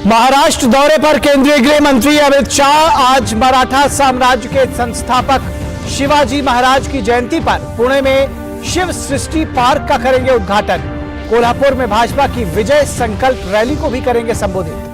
महाराष्ट्र दौरे पर केंद्रीय गृह मंत्री अमित शाह आज मराठा साम्राज्य के संस्थापक शिवाजी महाराज की जयंती पर पुणे में शिव सृष्टि पार्क का करेंगे उद्घाटन। कोल्हापुर में भाजपा की विजय संकल्प रैली को भी करेंगे संबोधित।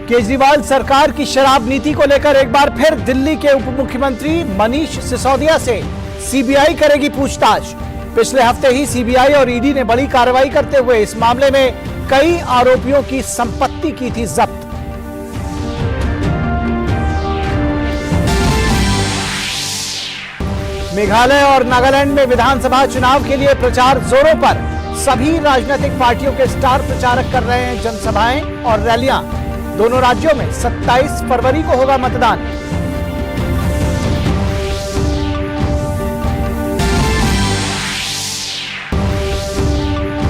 केजरीवाल सरकार की शराब नीति को लेकर एक बार फिर दिल्ली के उप मुख्यमंत्री मनीष सिसोदिया से सीबीआई करेगी पूछताछ। पिछले हफ्ते ही सीबीआई और ईडी ने बड़ी कार्रवाई करते हुए इस मामले में कई आरोपियों की संपत्ति की थी जब्त। मेघालय और नागालैंड में विधानसभा चुनाव के लिए प्रचार जोरों पर। सभी राजनीतिक पार्टियों के स्टार प्रचारक कर रहे हैं जनसभाएं और रैलियां। दोनों राज्यों में 27 फरवरी को होगा मतदान।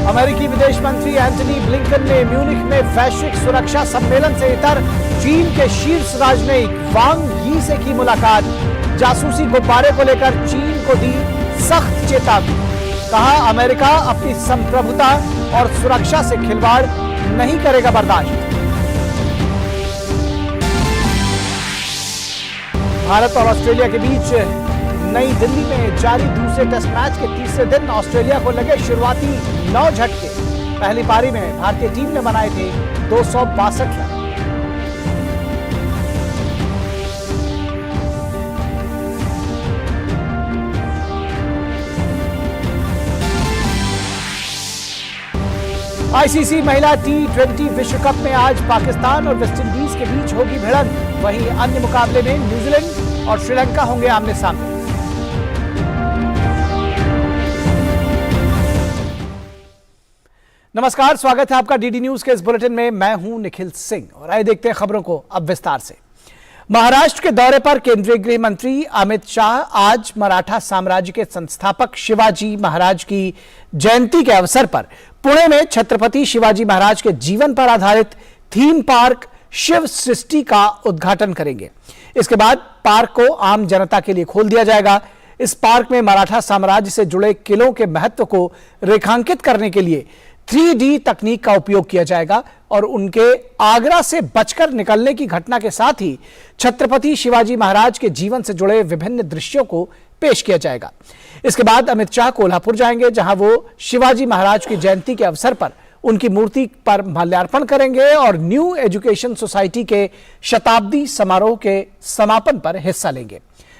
अमेरिकी विदेश मंत्री एंटनी ब्लिंकन ने म्यूनिख में वैश्विक सुरक्षा सम्मेलन से इतर चीन के शीर्ष राजनयिक वांग यी से की मुलाकात। जासूसी गुब्बारे को लेकर चीन को दी सख्त चेतावनी। कहा, अमेरिका अपनी संप्रभुता और सुरक्षा से खिलवाड़ नहीं करेगा बर्दाश्त। भारत और ऑस्ट्रेलिया के बीच नई दिल्ली में जारी दूसरे टेस्ट मैच के तीसरे दिन ऑस्ट्रेलिया को लगे शुरुआती 9 झटके। पहली पारी में भारतीय टीम ने बनाए थे 262 रन। आईसीसी महिला T20 विश्व कप में आज पाकिस्तान और वेस्टइंडीज के बीच होगी भिड़ंत। वहीं अन्य मुकाबले में न्यूजीलैंड और श्रीलंका होंगे आमने सामने। नमस्कार, स्वागत है आपका डीडी न्यूज के इस बुलेटिन में। मैं हूं निखिल सिंह और आइए देखते हैं खबरों को अब विस्तार से। महाराष्ट्र के दौरे पर केंद्रीय गृह मंत्री अमित शाह आज मराठा साम्राज्य के संस्थापक शिवाजी महाराज की जयंती के अवसर पर पुणे में छत्रपति शिवाजी महाराज के जीवन पर आधारित थीम पार्क शिव सृष्टि का उद्घाटन करेंगे। इसके बाद पार्क को आम जनता के लिए खोल दिया जाएगा। इस पार्क में मराठा साम्राज्य से जुड़े किलों के महत्व को रेखांकित करने के लिए 3D तकनीक का उपयोग किया जाएगा और उनके आगरा से बचकर निकलने की घटना के साथ ही छत्रपति शिवाजी महाराज के जीवन से जुड़े विभिन्न दृश्यों को पेश किया जाएगा। इसके बाद अमित शाह कोल्हापुर जाएंगे, जहां वो शिवाजी महाराज की जयंती के अवसर पर उनकी मूर्ति पर माल्यार्पण करेंगे और न्यू एजुकेशन सोसाइटी के शताब्दी समारोह के समापन पर हिस्सा लेंगे।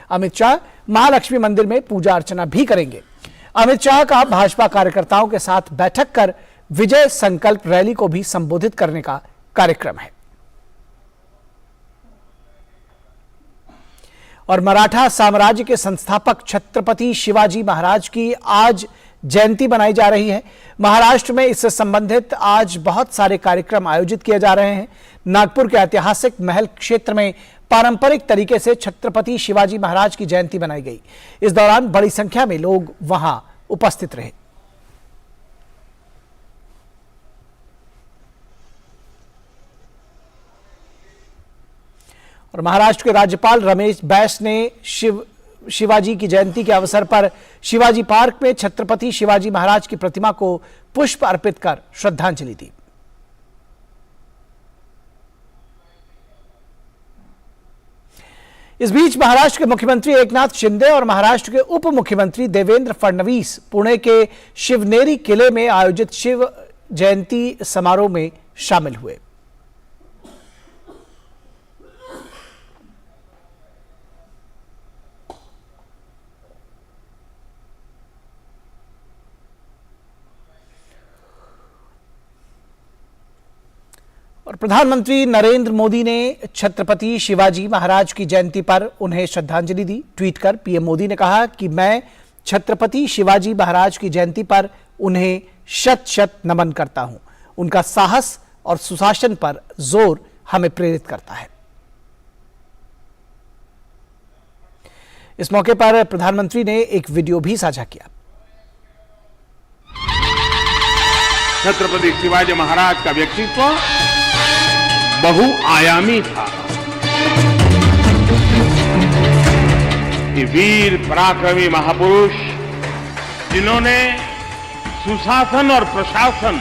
अमित शाह महालक्ष्मी मंदिर में पूजा अर्चना भी करेंगे। अमित शाह का भाजपा कार्यकर्ताओं के साथ बैठक कर विजय संकल्प रैली को भी संबोधित करने का कार्यक्रम है। और मराठा साम्राज्य के संस्थापक छत्रपति शिवाजी महाराज की आज जयंती मनाई जा रही है। महाराष्ट्र में इससे संबंधित आज बहुत सारे कार्यक्रम आयोजित किए जा रहे हैं। नागपुर के ऐतिहासिक महल क्षेत्र में पारंपरिक तरीके से छत्रपति शिवाजी महाराज की जयंती मनाई गई। इस दौरान बड़ी संख्या में लोग वहां उपस्थित रहे। और महाराष्ट्र के राज्यपाल रमेश बैस ने शिवाजी की जयंती के अवसर पर शिवाजी पार्क में छत्रपति शिवाजी महाराज की प्रतिमा को पुष्प अर्पित कर श्रद्धांजलि दी। इस बीच महाराष्ट्र के मुख्यमंत्री एकनाथ शिंदे और महाराष्ट्र के उप मुख्यमंत्री देवेंद्र फडणवीस पुणे के शिवनेरी किले में आयोजित शिव जयंती समारोह में शामिल हुए। और प्रधानमंत्री नरेंद्र मोदी ने छत्रपति शिवाजी महाराज की जयंती पर उन्हें श्रद्धांजलि दी। ट्वीट कर पीएम मोदी ने कहा कि मैं छत्रपति शिवाजी महाराज की जयंती पर उन्हें शत शत नमन करता हूं। उनका साहस और सुशासन पर जोर हमें प्रेरित करता है। इस मौके पर प्रधानमंत्री ने एक वीडियो भी साझा किया। छत्रपति शिवाजी महाराज का व्यक्तित्व बहुआयामी था। ये वीर पराक्रमी महापुरुष जिन्होंने सुशासन और प्रशासन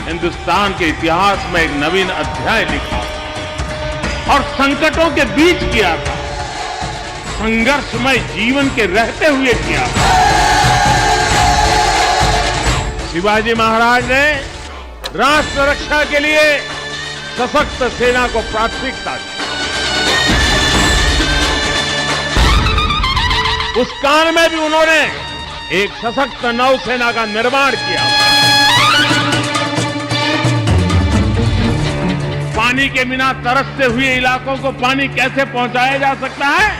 हिंदुस्तान के इतिहास में एक नवीन अध्याय लिखा और संकटों के बीच किया था, संघर्षमय जीवन के रहते हुए किया था। शिवाजी महाराज ने राष्ट्र रक्षा के लिए सशक्त सेना को प्राथमिकता दी। उस काल में भी उन्होंने एक सशक्त नौसेना का निर्माण किया। पानी के बिना तरसते हुए इलाकों को पानी कैसे पहुंचाया जा सकता है,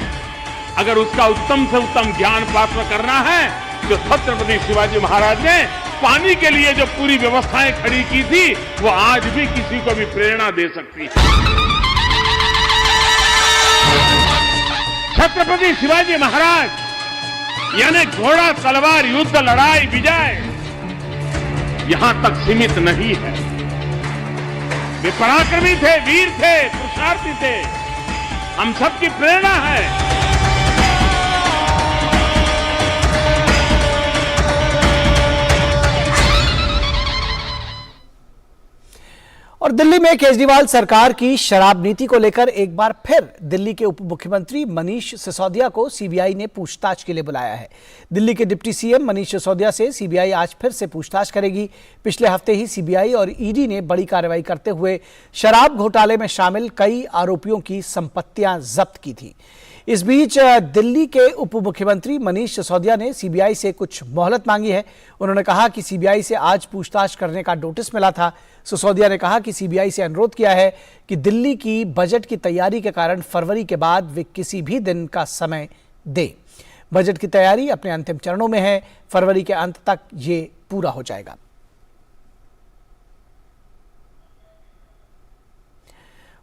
अगर उसका उत्तम से उत्तम ज्ञान प्राप्त करना है तो छत्रपति शिवाजी महाराज ने पानी के लिए जो पूरी व्यवस्थाएं खड़ी की थी वो आज भी किसी को भी प्रेरणा दे सकती है। छत्रपति शिवाजी महाराज यानी घोड़ा तलवार युद्ध लड़ाई विजय यहां तक सीमित नहीं है। वे पराक्रमी थे, वीर थे, पुरुषार्थी थे, हम सबकी प्रेरणा है। और दिल्ली में केजरीवाल सरकार की शराब नीति को लेकर एक बार फिर दिल्ली के उप मुख्यमंत्री मनीष सिसोदिया को सीबीआई ने पूछताछ के लिए बुलाया है। दिल्ली के डिप्टी सीएम मनीष सिसोदिया से सीबीआई आज फिर से पूछताछ करेगी। पिछले हफ्ते ही सीबीआई और ईडी ने बड़ी कार्रवाई करते हुए शराब घोटाले में शामिल कई आरोपियों की संपत्तियां जब्त की थी। इस बीच दिल्ली के उप मुख्यमंत्री मनीष सिसोदिया ने सीबीआई से कुछ मोहलत मांगी है। उन्होंने कहा कि सीबीआई से आज पूछताछ करने का नोटिस मिला था। सिसोदिया ने कहा कि सीबीआई से अनुरोध किया है कि दिल्ली की बजट की तैयारी के कारण फरवरी के बाद वे किसी भी दिन का समय दे। बजट की तैयारी अपने अंतिम चरणों में है, फरवरी के अंत तक ये पूरा हो जाएगा।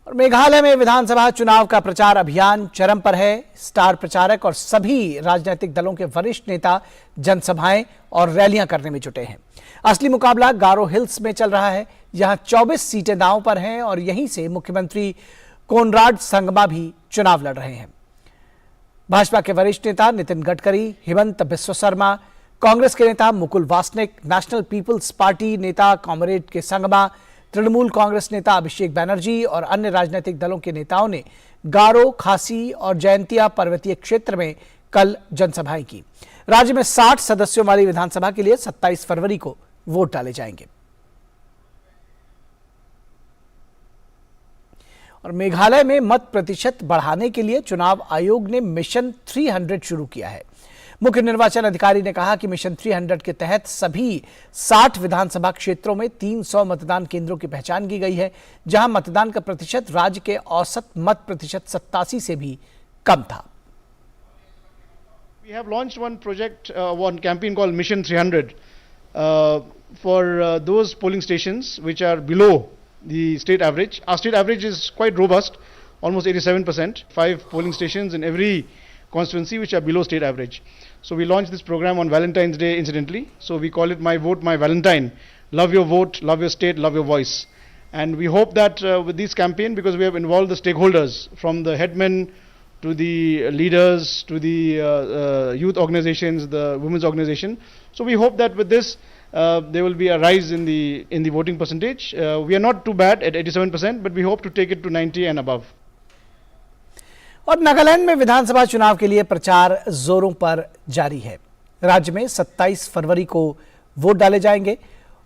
और मेघालय में विधानसभा चुनाव का प्रचार अभियान चरम पर है। स्टार प्रचारक और सभी राजनीतिक दलों के वरिष्ठ नेता जनसभाएं और रैलियां करने में जुटे हैं। असली मुकाबला गारो हिल्स में चल रहा है। यहां 24 सीटें दांव पर हैं और यहीं से मुख्यमंत्री कोनराड संगमा भी चुनाव लड़ रहे हैं। भाजपा के वरिष्ठ नेता नितिन गडकरी, हिमंत बिस्वा शर्मा, कांग्रेस के नेता मुकुल वासनिक, नेशनल पीपुल्स पार्टी नेता कॉमरेड के संगमा, तृणमूल कांग्रेस नेता अभिषेक बैनर्जी और अन्य राजनीतिक दलों के नेताओं ने गारो, खासी और जयंतिया पर्वतीय क्षेत्र में कल जनसभाएं की। राज्य में 60 सदस्यों वाली विधानसभा के लिए 27 फरवरी को वोट डाले जाएंगे। और मेघालय में मत प्रतिशत बढ़ाने के लिए चुनाव आयोग ने मिशन 300 शुरू किया है। मुख्य निर्वाचन अधिकारी ने कहा कि मिशन 300 के तहत सभी 60 विधानसभा क्षेत्रों में 300 मतदान केंद्रों की पहचान की गई है, जहां मतदान का प्रतिशत राज्य के औसत मत प्रतिशत 87 से भी कम था। We have launched one project, one campaign called Mission 300 for those polling stations which are below the state average. Our state average is quite robust, almost 87%, 5 polling stations in every constituency which are below state average. So we launched this program on Valentine's Day incidentally. So we call it My Vote, My Valentine. Love your vote, love your state, love your voice. And we hope that with this campaign, because we have involved the stakeholders from the headmen to the leaders to the youth organizations, the women's organization. So we hope that with this there will be a rise in the voting percentage. We are not too bad at 87%, but we hope to take it to 90 and above. और नागालैंड में विधानसभा चुनाव के लिए प्रचार जोरों पर जारी है। राज्य में 27 फरवरी को वोट डाले जाएंगे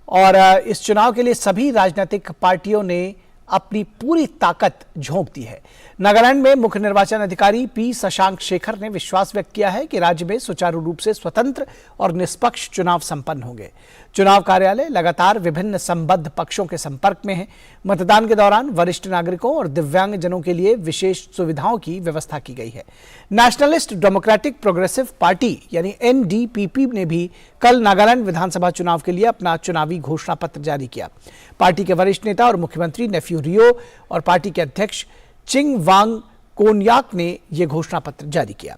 और इस चुनाव के लिए सभी राजनीतिक पार्टियों ने अपनी पूरी ताकत झोंक दी है। नागालैंड में मुख्य निर्वाचन अधिकारी पी शशांक शेखर ने विश्वास व्यक्त किया है कि राज्य में सुचारू रूप से स्वतंत्र और निष्पक्ष चुनाव संपन्न होंगे। चुनाव कार्यालय लगातार विभिन्न संबद्ध पक्षों के संपर्क में है। मतदान के दौरान वरिष्ठ नागरिकों और दिव्यांगजनों के लिए विशेष सुविधाओं की व्यवस्था की गई है। नेशनलिस्ट डेमोक्रेटिक प्रोग्रेसिव पार्टी यानी एनडीपीपी ने भी कल नागालैंड विधानसभा चुनाव के लिए अपना चुनावी घोषणा पत्र जारी किया। पार्टी के वरिष्ठ नेता और मुख्यमंत्री नेफ्यू रियो और पार्टी के अध्यक्ष चिंग वांग कोन्याक ने यह घोषणा पत्र जारी किया।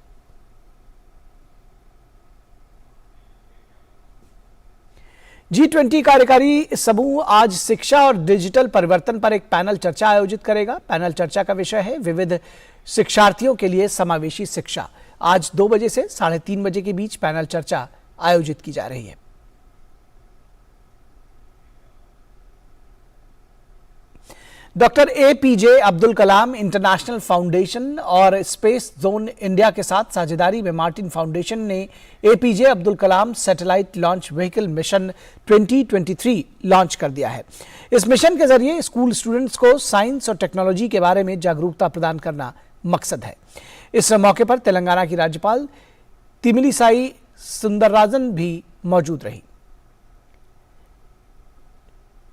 G20 कार्यकारी समूह आज शिक्षा और डिजिटल परिवर्तन पर एक पैनल चर्चा आयोजित करेगा। पैनल चर्चा का विषय है विविध शिक्षार्थियों के लिए समावेशी शिक्षा। आज 2 बजे से 3:30 बजे के बीच पैनल चर्चा आयोजित की जा रही है। Doctor APJ Abdul Kalam international foundation और स्पेस जोन इंडिया के साथ साझेदारी में मार्टिन फाउंडेशन ने APJ Abdul Kalam satellite launch vehicle mission 2023 launch कर दिया है। इस मिशन के जरिए स्कूल स्टूडेंट्स को साइंस और टेक्नोलॉजी के बारे में जागरूकता प्रदान करना मकसद है। इस मौके पर तेलंगाना की राज्यपाल तिमिलिसाई सुंदरराजन भी मौजूद रही।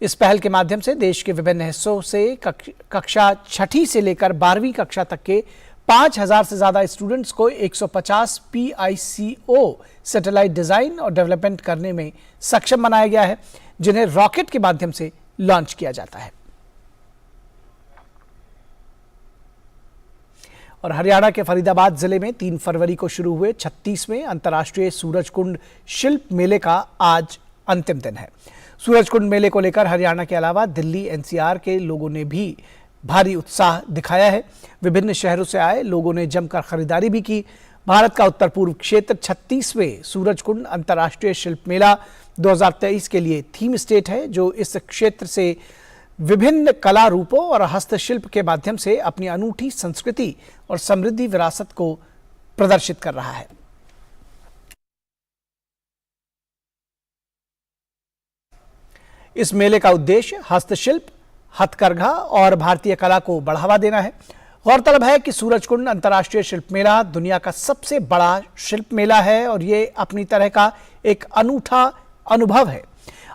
इस पहल के माध्यम से देश के विभिन्न हिस्सों से कक्षा 6ठी से लेकर 12वीं कक्षा तक के 5000 से ज्यादा स्टूडेंट्स को 150 PICO सैटेलाइट डिजाइन और डेवलपमेंट करने में सक्षम बनाया गया है, जिन्हें रॉकेट के माध्यम से लॉन्च किया जाता है। और हरियाणा के फरीदाबाद जिले में 3 फरवरी को शुरू हुए 36वें अंतर्राष्ट्रीय सूरजकुंड शिल्प मेले का आज अंतिम दिन है। सूरजकुंड मेले को लेकर हरियाणा के अलावा दिल्ली NCR के लोगों ने भी भारी उत्साह दिखाया है। विभिन्न शहरों से आए लोगों ने जमकर खरीदारी भी की। भारत का उत्तर पूर्व क्षेत्र 36वें सूरजकुंड अंतर्राष्ट्रीय शिल्प मेला 2023 के लिए थीम स्टेट है, जो इस क्षेत्र से विभिन्न कला रूपों और हस्तशिल्प के माध्यम से अपनी अनूठी संस्कृति और समृद्धि विरासत को प्रदर्शित कर रहा है। इस मेले का उद्देश्य हस्तशिल्प, हथकरघा और भारतीय कला को बढ़ावा देना है। गौरतलब है कि सूरजकुंड अंतर्राष्ट्रीय शिल्प मेला दुनिया का सबसे बड़ा शिल्प मेला है और ये अपनी तरह का एक अनूठा अनुभव है।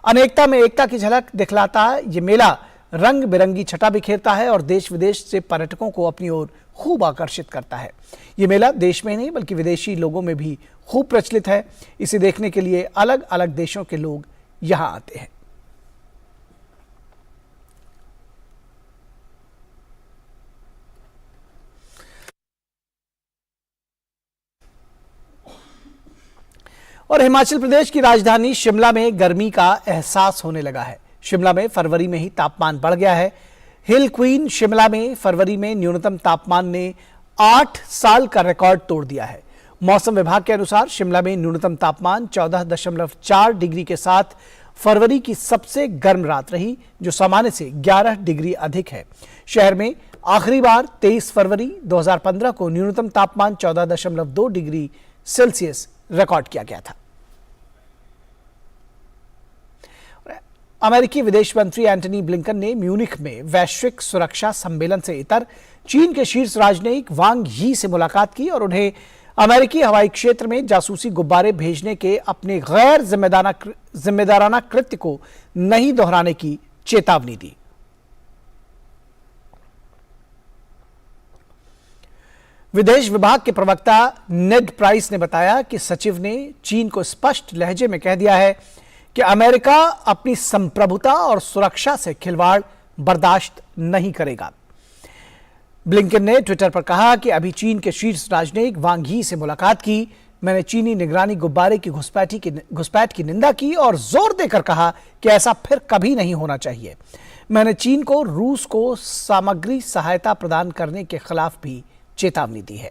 अनेकता में एकता की झलक दिखलाता ये मेला रंग बिरंगी छटा बिखेरता है और देश विदेश से पर्यटकों को अपनी ओर खूब आकर्षित करता है। ये मेला देश में नहीं बल्कि विदेशी लोगों में भी खूब प्रचलित है। इसे देखने के लिए अलग अलग देशों के लोग यहाँ आते हैं। और हिमाचल प्रदेश की राजधानी शिमला में गर्मी का एहसास होने लगा है। शिमला में फरवरी में ही तापमान बढ़ गया है। हिल क्वीन शिमला में फरवरी में न्यूनतम तापमान ने 8 साल का रिकॉर्ड तोड़ दिया है। मौसम विभाग के अनुसार शिमला में न्यूनतम तापमान 14.4 डिग्री के साथ फरवरी की सबसे गर्म रात रही, जो सामान्य से 11 डिग्री अधिक है। शहर में आखिरी बार 23 फरवरी 2015 को न्यूनतम तापमान 14.2 डिग्री सेल्सियस रिकॉर्ड किया गया था। अमेरिकी विदेश मंत्री एंटनी ब्लिंकन ने म्यूनिख में वैश्विक सुरक्षा सम्मेलन से इतर चीन के शीर्ष राजनयिक वांग यी से मुलाकात की और उन्हें अमेरिकी हवाई क्षेत्र में जासूसी गुब्बारे भेजने के अपने गैर जिम्मेदाराना कृत्य को नहीं दोहराने की चेतावनी दी। विदेश विभाग के प्रवक्ता नेड प्राइस ने बताया कि सचिव ने चीन को स्पष्ट लहजे में कह दिया है कि अमेरिका अपनी संप्रभुता और सुरक्षा से खिलवाड़ बर्दाश्त नहीं करेगा। ब्लिंकन ने ट्विटर पर कहा कि अभी चीन के शीर्ष राजनयिक वांग यी से मुलाकात की। मैंने चीनी निगरानी गुब्बारे की घुसपैठ की निंदा की और जोर देकर कहा कि ऐसा फिर कभी नहीं होना चाहिए। मैंने चीन को रूस को सामग्री सहायता प्रदान करने के खिलाफ भी चेतावनी दी है।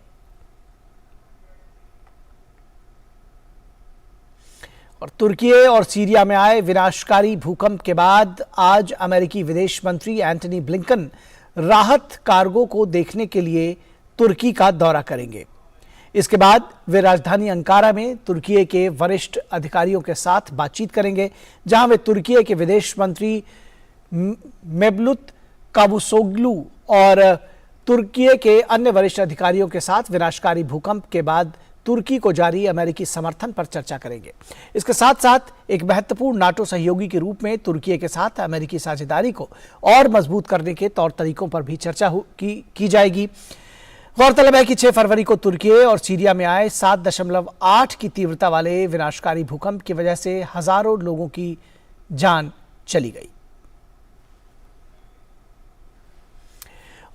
और तुर्की और सीरिया में आए विनाशकारी भूकंप के बाद आज अमेरिकी विदेश मंत्री एंटनी ब्लिंकन राहत कार्गो को देखने के लिए तुर्की का दौरा करेंगे। इसके बाद वे राजधानी अंकारा में तुर्की के वरिष्ठ अधिकारियों के साथ बातचीत करेंगे, जहां वे तुर्की के विदेश मंत्री मेवलुत कावुसोग्लू और तुर्की के अन्य वरिष्ठ अधिकारियों के साथ विनाशकारी भूकंप के बाद तुर्की को जारी अमेरिकी समर्थन पर चर्चा करेंगे। इसके साथ साथ एक महत्वपूर्ण नाटो सहयोगी के रूप में तुर्की के साथ अमेरिकी साझेदारी को और मजबूत करने के तौर तरीकों पर भी चर्चा की जाएगी। गौरतलब है कि 6 फरवरी को तुर्की और सीरिया में आए 7.8 की तीव्रता वाले विनाशकारी भूकंप की वजह से हजारों लोगों की जान चली गई।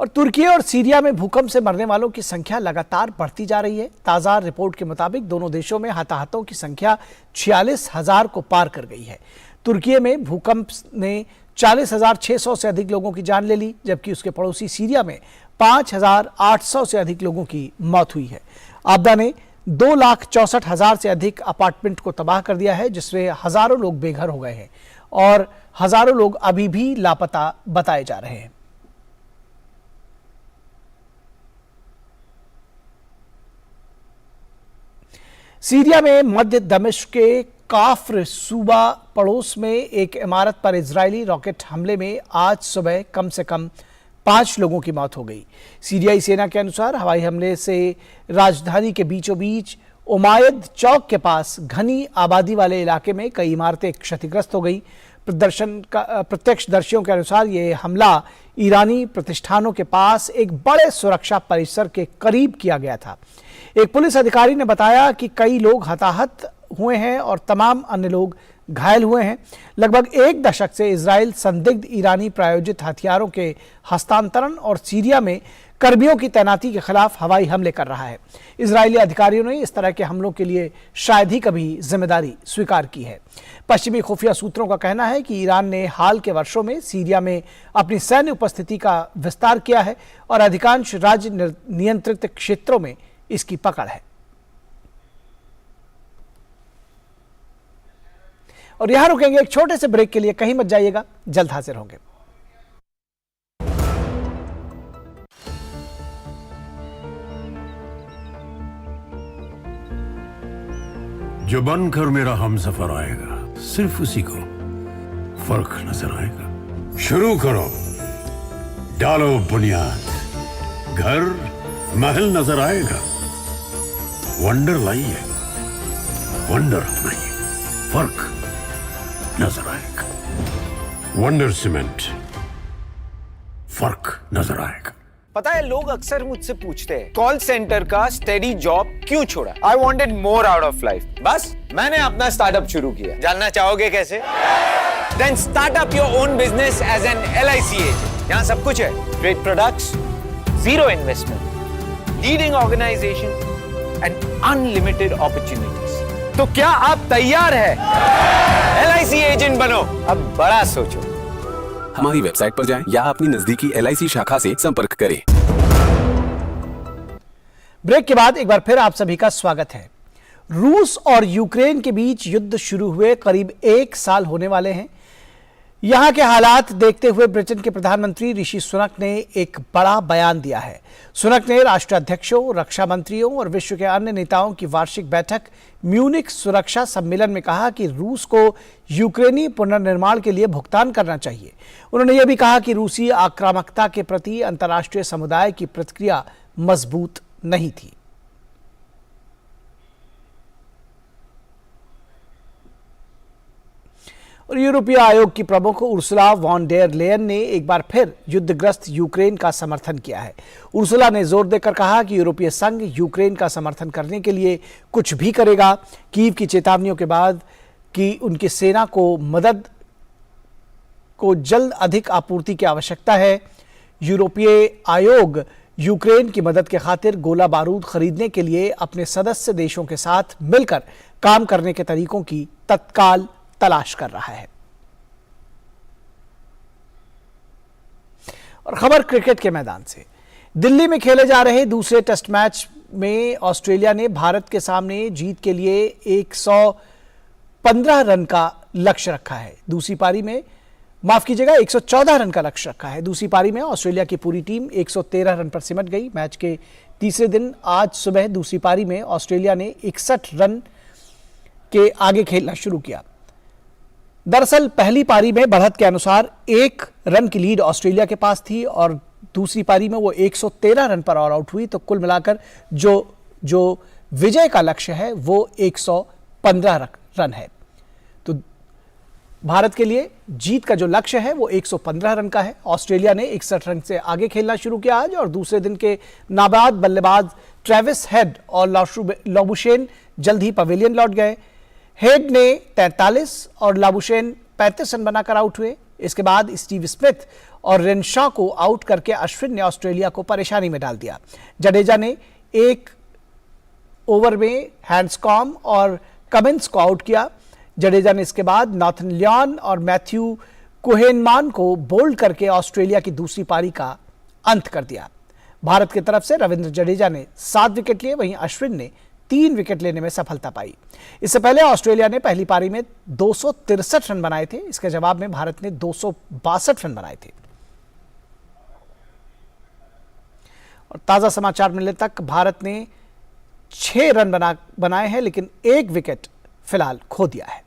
और तुर्की और सीरिया में भूकंप से मरने वालों की संख्या लगातार बढ़ती जा रही है। ताज़ा रिपोर्ट के मुताबिक दोनों देशों में हताहतों की संख्या 46,000 को पार कर गई है। तुर्की में भूकंप ने 40,600 से अधिक लोगों की जान ले ली, जबकि उसके पड़ोसी सीरिया में 5,800 से अधिक लोगों की मौत हुई है। आपदा ने 2,64,000 से अधिक अपार्टमेंट को तबाह कर दिया है, जिसमें हजारों लोग बेघर हो गए हैं और हजारों लोग अभी भी लापता बताए जा रहे हैं। सीरिया में मध्य दमिश्क के काफ्र सूबा पड़ोस में एक इमारत पर इजरायली रॉकेट हमले में आज सुबह कम से कम 5 लोगों की मौत हो गई। सीरियाई सेना के अनुसार हवाई हमले से राजधानी के बीचों बीच उमायद चौक के पास घनी आबादी वाले इलाके में कई इमारतें क्षतिग्रस्त हो गई। प्रत्यक्षदर्शियों के अनुसार यह हमला ईरानी प्रतिष्ठानों के पास एक बड़े सुरक्षा परिसर के करीब किया गया था। एक पुलिस अधिकारी ने बताया कि कई लोग हताहत हुए हैं और तमाम अन्य लोग घायल हुए हैं। लगभग 1 दशक से इजराइल संदिग्ध ईरानी प्रायोजित हथियारों के हस्तांतरण और सीरिया में कर्मियों की तैनाती के खिलाफ हवाई हमले कर रहा है। इजरायली अधिकारियों ने इस तरह के हमलों के लिए शायद ही कभी जिम्मेदारी स्वीकार की है। पश्चिमी खुफिया सूत्रों का कहना है कि ईरान ने हाल के वर्षों में सीरिया में अपनी सैन्य उपस्थिति का विस्तार किया है और अधिकांश राज्य नियंत्रित क्षेत्रों में इसकी पकड़ है। और यहां रुकेंगे एक छोटे से ब्रेक के लिए, कहीं मत जाइएगा, जल्द हाजिर होंगे। जो बनकर मेरा हमसफर आएगा, सिर्फ उसी को फर्क नजर आएगा। शुरू करो, डालो बुनियाद, घर महल नजर आएगा। वंडर लाइए, वंडर अपनाइए, फर्क नजर आएगा। वंडर सीमेंट, फर्क नजर आएगा। पता है, लोग अक्सर मुझसे पूछते हैं कॉल सेंटर का स्टेडी जॉब क्यों छोड़ा। I wanted more out of life, बस मैंने अपना स्टार्टअप शुरू किया। जानना चाहोगे कैसे? Then start up your own business as an LIC agent. यहाँ सब कुछ है, great products, zero investment, leading organisation and unlimited opportunities. तो क्या आप तैयार है LIC एजेंट बनो? अब बड़ा सोचो। हमारी वेबसाइट पर जाएं या अपनी नजदीकी LIC शाखा से संपर्क करें। ब्रेक के बाद एक बार फिर आप सभी का स्वागत है। रूस और यूक्रेन के बीच युद्ध शुरू हुए करीब 1 साल होने वाले हैं। यहां के हालात देखते हुए ब्रिटेन के प्रधानमंत्री ऋषि सुनक ने एक बड़ा बयान दिया है। सुनक ने राष्ट्राध्यक्षों, रक्षा मंत्रियों और विश्व के अन्य नेताओं की वार्षिक बैठक म्यूनिख सुरक्षा सम्मेलन में कहा कि रूस को यूक्रेनी पुनर्निर्माण के लिए भुगतान करना चाहिए। उन्होंने यह भी कहा कि रूसी आक्रामकता के प्रति अंतर्राष्ट्रीय समुदाय की प्रतिक्रिया मजबूत नहीं थी। और यूरोपीय आयोग की प्रमुख उर्सुला वॉन डेर लेयन ने एक बार फिर युद्धग्रस्त यूक्रेन का समर्थन किया है। उर्सुला ने जोर देकर कहा कि यूरोपीय संघ यूक्रेन का समर्थन करने के लिए कुछ भी करेगा। कीव की चेतावनियों के बाद कि उनकी सेना को मदद को जल्द अधिक आपूर्ति की आवश्यकता है, यूरोपीय आयोग यूक्रेन की मदद के खातिर गोला बारूद खरीदने के लिए अपने सदस्य देशों के साथ मिलकर काम करने के तरीकों की तत्काल तलाश कर रहा है। और खबर क्रिकेट के मैदान से। दिल्ली में खेले जा रहे दूसरे टेस्ट मैच में ऑस्ट्रेलिया ने भारत के सामने जीत के लिए 115 रन का लक्ष्य रखा है। दूसरी पारी में, माफ कीजिएगा, 114 रन का लक्ष्य रखा है। दूसरी पारी में ऑस्ट्रेलिया की पूरी टीम 113 रन पर सिमट गई। मैच के तीसरे दिन आज सुबह दूसरी पारी में ऑस्ट्रेलिया ने 61 रन के आगे खेलना शुरू किया। दरअसल पहली पारी में बढ़त के अनुसार 1 रन की लीड ऑस्ट्रेलिया के पास थी और दूसरी पारी में वो 113 रन पर ऑल आउट हुई। तो कुल मिलाकर जो विजय का लक्ष्य है वो 115 रन है। तो भारत के लिए जीत का जो लक्ष्य है वो 115 रन का है। ऑस्ट्रेलिया ने 61 रन से आगे खेलना शुरू किया आज, और दूसरे दिन के नाबाद बल्लेबाज ट्रेविस हेड और लाबुशेन जल्द ही पवेलियन लौट गए। हेड ने 43 और लाबुशेन 35 रन बनाकर आउट हुए। इसके बाद स्टीव स्मिथ और रेनशॉ को आउट करके अश्विन ने ऑस्ट्रेलिया को परेशानी में डाल दिया। जडेजा ने 1 ओवर में हैंड्सकॉम्ब और कमिंस को आउट किया। जडेजा ने इसके बाद नॉर्थन लियोन और मैथ्यू कोहेनमान को बोल्ड करके ऑस्ट्रेलिया की दूसरी पारी का अंत कर दिया। भारत की तरफ से रविंद्र जडेजा ने 7 विकेट लिए, वहीं अश्विन ने 3 विकेट लेने में सफलता पाई। इससे पहले ऑस्ट्रेलिया ने पहली पारी में 263 रन बनाए थे। इसके जवाब में भारत ने 262 रन बनाए थे। और ताजा समाचार मिलने तक भारत ने 6 रन बनाए हैं, लेकिन 1 विकेट फिलहाल खो दिया है।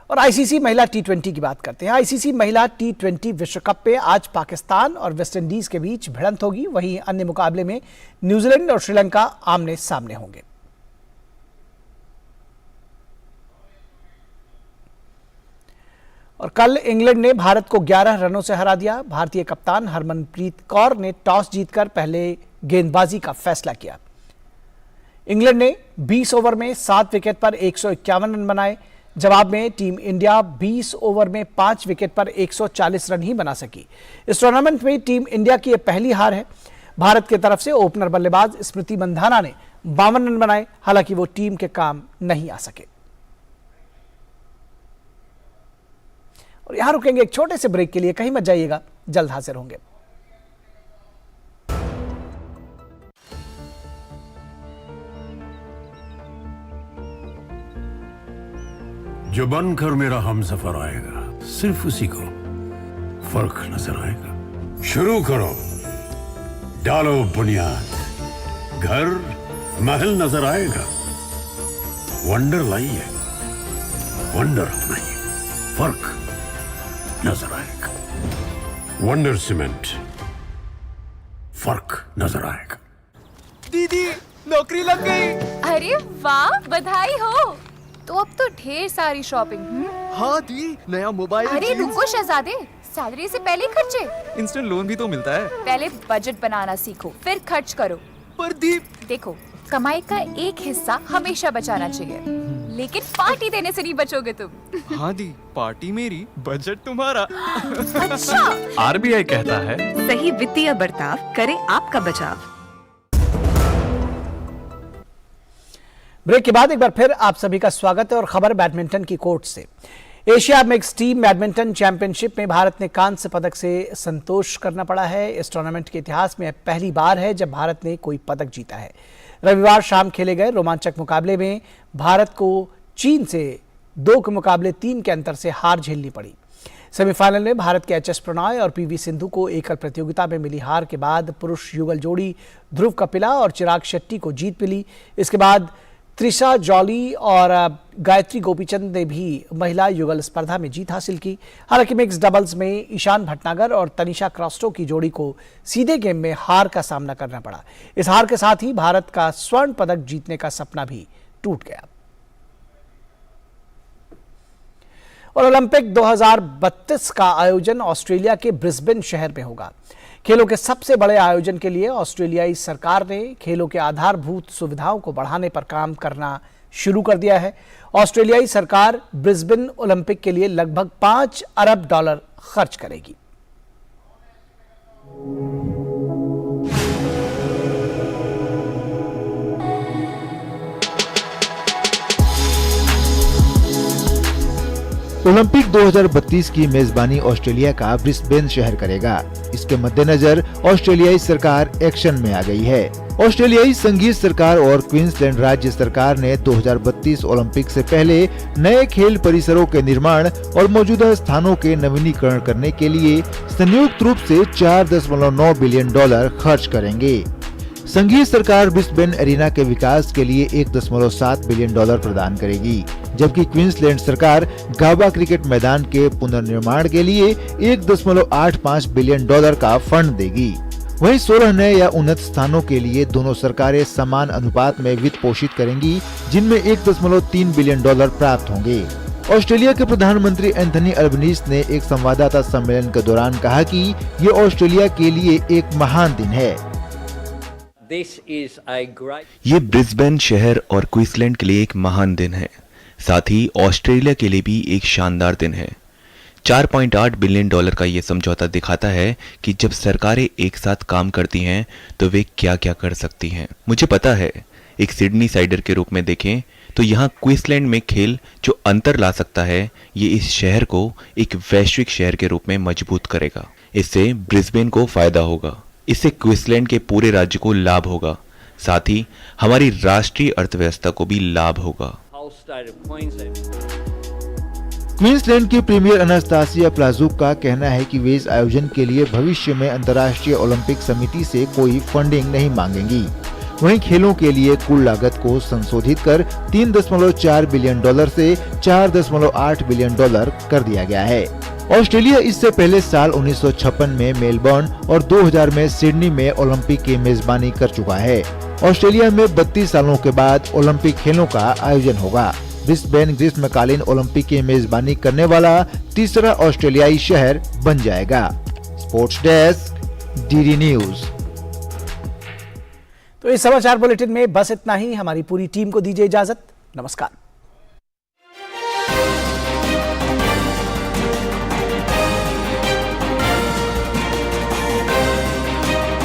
और आईसीसी महिला टी20 की बात करते हैं। आईसीसी महिला टी20 विश्व कप में आज पाकिस्तान और वेस्टइंडीज के बीच भिड़ंत होगी। वहीं अन्य मुकाबले में न्यूजीलैंड और श्रीलंका आमने सामने होंगे। और कल इंग्लैंड ने भारत को 11 रनों से हरा दिया। भारतीय कप्तान हरमनप्रीत कौर ने टॉस जीतकर पहले गेंदबाजी का फैसला किया। इंग्लैंड ने 20 ओवर में 7 विकेट पर 151 रन बनाए। जवाब में टीम इंडिया 20 ओवर में 5 विकेट पर 140 रन ही बना सकी। इस टूर्नामेंट में टीम इंडिया की यह पहली हार है। भारत की तरफ से ओपनर बल्लेबाज स्मृति मंधाना ने 52 रन बनाए। हालांकि वो टीम के काम नहीं आ सके। और यहां रुकेंगे एक छोटे से ब्रेक के लिए। कहीं मत जाइएगा, जल्द हाजिर होंगे। जो बनकर मेरा हमसफर आएगा, सिर्फ उसी को फर्क नजर आएगा। शुरू करो, डालो बुनियाद, घर महल नजर आएगा। वंडर लाइए, वंडर अपनाइए, फर्क नजर आएगा। वंडर सीमेंट, फर्क नजर आएगा। दीदी नौकरी लग गई। अरे वाह, बधाई हो। तो अब तो ढेर सारी शॉपिंग। हाँ दी, नया मोबाइल। अरे रुको शहजादे, सैलरी से पहले खर्चे। इंस्टेंट लोन भी तो मिलता है। पहले बजट बनाना सीखो, फिर खर्च करो। पर दी, देखो, कमाई का एक हिस्सा हमेशा बचाना चाहिए, लेकिन पार्टी देने से नहीं बचोगे तुम। हाँ दी, पार्टी मेरी, बजट तुम्हारा। अच्छा, आरबीआई कहता है, सही वित्तीय बर्ताव करे आपका बचाव। ब्रेक के बाद एक बार फिर आप सभी का स्वागत है और खबर बैडमिंटन की कोर्ट से। Asia mix team badminton championship में भारत ने कांस्य पदक से संतोष करना पड़ा है। इस टूर्नामेंट के इतिहास में पहली बार है जब भारत ने कोई पदक जीता है। रविवार शाम खेले गए रोमांचक मुकाबले में भारत को चीन से 2 के मुकाबले 3 के अंतर से हार झेलनी पड़ी। सेमीफाइनल में भारत के एचएस प्रणॉय और पीवी सिंधु को एकल प्रतियोगिता में मिली हार के बाद पुरुष युगल जोड़ी ध्रुव कपिला और चिराग शेट्टी को जीत मिली। इसके बाद त्रिशा जॉली और गायत्री गोपीचंद ने भी महिला युगल स्पर्धा में जीत हासिल की। हालांकि मिक्स डबल्स में ईशान भटनागर और तनिषा क्रास्टो की जोड़ी को सीधे गेम में हार का सामना करना पड़ा। इस हार के साथ ही भारत का स्वर्ण पदक जीतने का सपना भी टूट गया। और ओलंपिक 2032 का आयोजन ऑस्ट्रेलिया के ब्रिस्बेन शहर में होगा। खेलों के सबसे बड़े आयोजन के लिए ऑस्ट्रेलियाई सरकार ने खेलों के आधारभूत सुविधाओं को बढ़ाने पर काम करना शुरू कर दिया है। ऑस्ट्रेलियाई सरकार ब्रिस्बेन ओलंपिक के लिए लगभग $5 अरब खर्च करेगी। ओलंपिक 2032 की मेजबानी ऑस्ट्रेलिया का ब्रिस्बेन शहर करेगा। इसके मद्देनजर ऑस्ट्रेलियाई सरकार एक्शन में आ गई है। ऑस्ट्रेलियाई संघीय सरकार और क्वींसलैंड राज्य सरकार ने 2032 ओलंपिक से पहले नए खेल परिसरों के निर्माण और मौजूदा स्थानों के नवीनीकरण करने के लिए संयुक्त रूप से $4.9 बिलियन खर्च करेंगे। संघीय सरकार ब्रिस्बेन एरिना के विकास के लिए $1.7 बिलियन प्रदान करेगी, जबकि क्वींसलैंड सरकार गाबा क्रिकेट मैदान के पुनर्निर्माण के लिए $1.85 बिलियन का फंड देगी। वहीं 16 नए या उन्नत स्थानों के लिए दोनों सरकारें समान अनुपात में वित्त पोषित करेंगी, जिनमें $1.3 बिलियन प्राप्त होंगे। ऑस्ट्रेलिया के प्रधानमंत्री एंथनी अल्बनीज ने एक संवाददाता सम्मेलन के दौरान कहा कि ये ऑस्ट्रेलिया के लिए एक महान दिन है। ये ब्रिस्बेन शहर और क्वींसलैंड के लिए एक महान दिन है, साथ ही ऑस्ट्रेलिया के लिए भी एक शानदार दिन है। $4.8 बिलियन का ये समझौता दिखाता है कि जब सरकारें एक साथ काम करती हैं तो वे क्या क्या कर सकती हैं। मुझे पता है, एक सिडनी साइडर के रूप में देखें तो यहाँ क्वींसलैंड में खेल जो अंतर ला सकता है, ये इस शहर को एक वैश्विक शहर के रूप में मजबूत करेगा। इससे ब्रिस्बेन को फायदा होगा, इससे क्वींसलैंड के पूरे राज्य को लाभ होगा, साथ ही हमारी राष्ट्रीय अर्थव्यवस्था को भी लाभ होगा। क्वींसलैंड की प्रीमियर अनास्तासिया प्लाजुक का कहना है कि वे इस आयोजन के लिए भविष्य में अंतर्राष्ट्रीय ओलंपिक समिति से कोई फंडिंग नहीं मांगेंगी। वहीं खेलों के लिए कुल लागत को संशोधित कर 3.4 बिलियन डॉलर से 4.8 बिलियन डॉलर कर दिया गया है। ऑस्ट्रेलिया इससे पहले साल 1956 में मेलबर्न और 2000 में सिडनी में ओलंपिक की मेजबानी कर चुका है। ऑस्ट्रेलिया में 32 सालों के बाद ओलंपिक खेलों का आयोजन होगा। ब्रिस्बेन ग्रीष्मकालीन ओलंपिक की मेजबानी करने वाला तीसरा ऑस्ट्रेलियाई शहर बन जाएगा। Sports desk, DD news. तो इस समाचार बुलेटिन में बस इतना ही। हमारी पूरी टीम को दीजिए इजाजत। नमस्कार।